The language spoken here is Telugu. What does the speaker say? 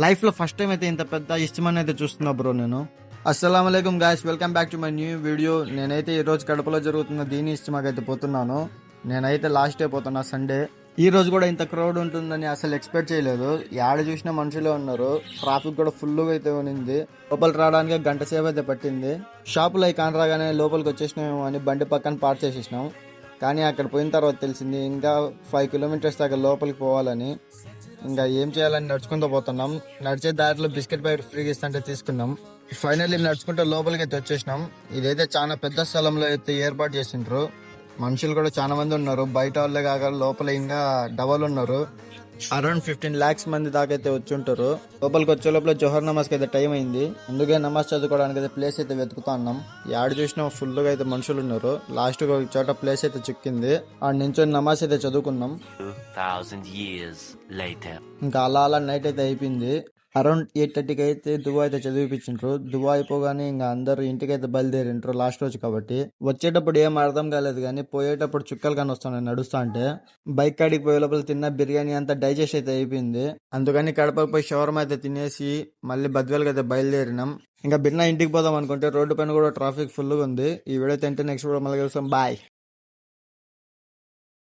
లైఫ్ లో ఫస్ట్ టైం అయితే ఇంత పెద్ద ఇష్టమని అయితే చూస్తున్నా బ్రో నేను. అస్సలాముఅలైకుం guys, welcome back to my new video. నేనైతే ఈ రోజు కడపలో జరుగుతున్న దీని ఇష్టమాకైతే పోతున్నాను. నేనైతే లాస్ట్ డే పోతున్నా, సండే. ఈ రోజు కూడా ఇంత క్రౌడ్ ఉంటుందని అసలు ఎక్స్పెక్ట్ చేయలేదు. యాడ చూసినా మనుషులే ఉన్నారు. ట్రాఫిక్ కూడా ఫుల్ గా అయితే ఉన్నింది. లోపలికి రావడానికి గంట సేపు అయితే పట్టింది. షాపులో అయి కానరాగానే లోపలికి వచ్చేసినామేమో అని బండి పక్కన పార్క్ చేసేసినాం. కానీ అక్కడ పోయిన తర్వాత తెలిసింది ఇంకా 5 కిలోమీటర్స్ దాకా లోపలికి పోవాలని. ఇంకా ఏం చేయాలని నడుచుకుంటూ పోతున్నాం. నడిచే దారిలో బిస్కెట్ ప్యాకెట్ ఫ్రీగా ఇస్తుంటే తీసుకున్నాం. ఫైనల్లీ నడుచుకుంటూ లోపలికి అయితే వచ్చేసినాం. ఇదైతే చాలా పెద్ద స్థలంలో అయితే ఏర్పాటు చేసిండ్రు. మనుషులు కూడా చాలా మంది ఉన్నారు. బయట వాళ్ళే కాక లోపల ఇంకా డబల్ ఉన్నారు. అరౌండ్ 15 lakhs మంది దాకా అయితే వచ్చి ఉంటారు. లోపలికి వచ్చే లోపల జోహర్ నమాజ్కి అయితే టైం అయింది. అందుకే నమాజ్ చదువుకోవడానికి అయితే ప్లేస్ అయితే వెతుకుతా ఉన్నాం. యాడ్ చూసినా ఫుల్ గా అయితే మనుషులు ఉన్నారు. లాస్ట్ ఒక చోట ప్లేస్ అయితే చిక్కింది. ఆ నించొని నమాజ్ అయితే చదువుకున్నాం. 2000 years later. ఇంకా అలా నైట్ అయితే అయిపోయింది. అరౌండ్ 8:30కి అయితే దువా అయితే చదివిపించిండ్రు. దువా అయిపోగానే ఇంకా అందరు ఇంటికి అయితే బయలుదేరిండ్రు లాస్ట్ రోజు కాబట్టి. వచ్చేటప్పుడు ఏం అర్థం కాలేదు, కానీ పోయేటప్పుడు చుక్కలు కానీ వస్తున్నాయి నడుస్తా అంటే. బైక్ కాడికి పోయే లోపల తిన్న బిర్యానీ అంతా డైజెస్ట్ అయితే అయిపోయింది. అందుకని కడపకి పోయి షవర్మా అయితే తినేసి మళ్ళీ బద్వేల్కి అయితే బయలుదేరినాం. ఇంకా బిన్నా ఇంటికి పోదాం అనుకుంటే రోడ్డు పైన కూడా ట్రాఫిక్ ఫుల్ గా ఉంది. ఈ వీడియో తింటే నెక్స్ట్ వీడియో మళ్ళీ కలుస్తాం. బాయ్.